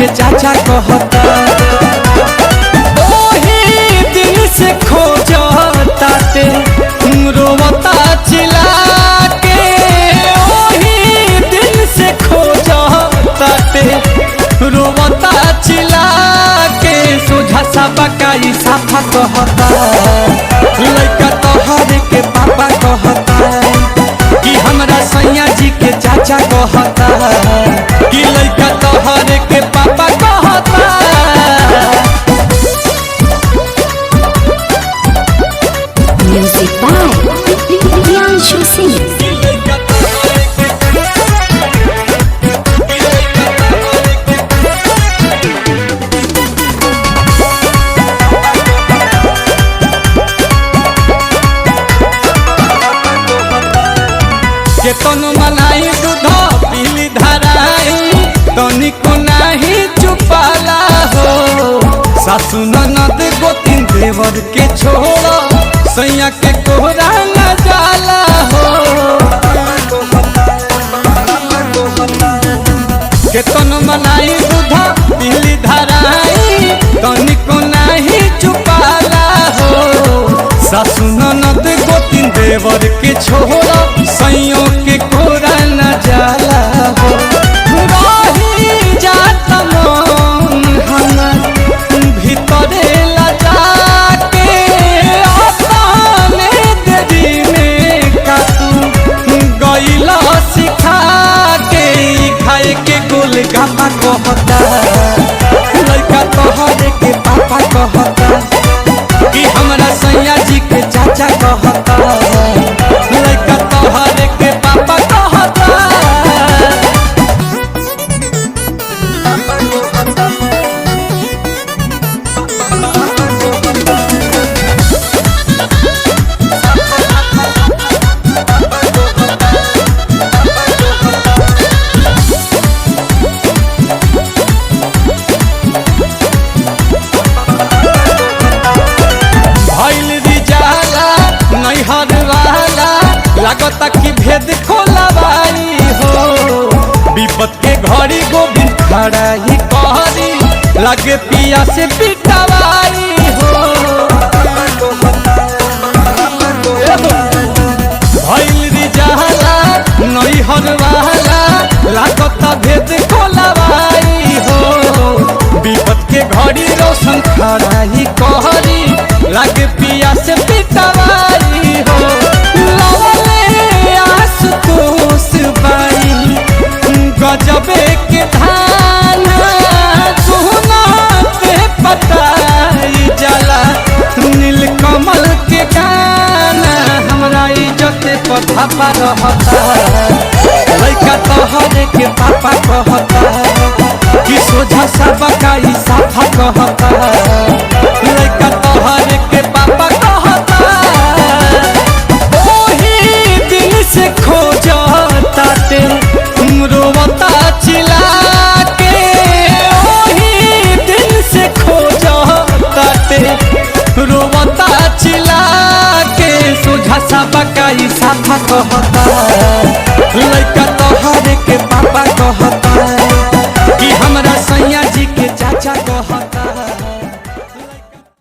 के चाचा कहता ओही दिन से खोजता ते रोवता चिल्ला के ओही दिन से खोजता ते रोवता चिल्ला के सोझा सा बकाई साफा कहता लड़का तोहर के पापा कहता कि हमरा सैया जी के चाचा कहता कि लड़का तोहर के पापा कहता। Music by Priyanshu Singh. केतन मलाई दूध पीली धराई तनिको नहीं चुपाला हो सासु ननद गोतिन देवर के छोड़ सैया के कोहरा न जाला हो केतन मलाई दूध पीली धराई तनिको नहीं चुपाला हो सासु ननद गोतिन देवर के छोड़ सैयों के कोरा न जाला हो रही जात मन हमर भीतरे लजा के अपने देरी में कातू गईला सिखा के खाए के गोलगप्पा कहता लड़का तोहर के पापा कहता कि हमरा सैया जी के चाचा कहता लड़का तोहर के पापा कहता। लागता कि भेद खोलवाई हो विपत के घड़ी गोविंद खड़ा ही कहरी लगे पिया से पिटवाई हो भइल रिजाला नैहर वाला लागता भेद खोलवाई हो विपत के घड़ी रोशन खड़ा ही कहरी लगे पिया से पिटवाई हो गजबे के धान सोना पे पताई जला नीलकमल के गाना हमरा इज्जत पर धापा रहता लड़का तोहर के पापा कहता कि सोझा सा बकाई साफा कहता लड़का तोहर के पापा कहता ओही दिन से खोजता ते रोवता चिल्ला के ओही दिन से खोजता ते रोवता चिल्ला के सोझा सा बकाई साफा कहता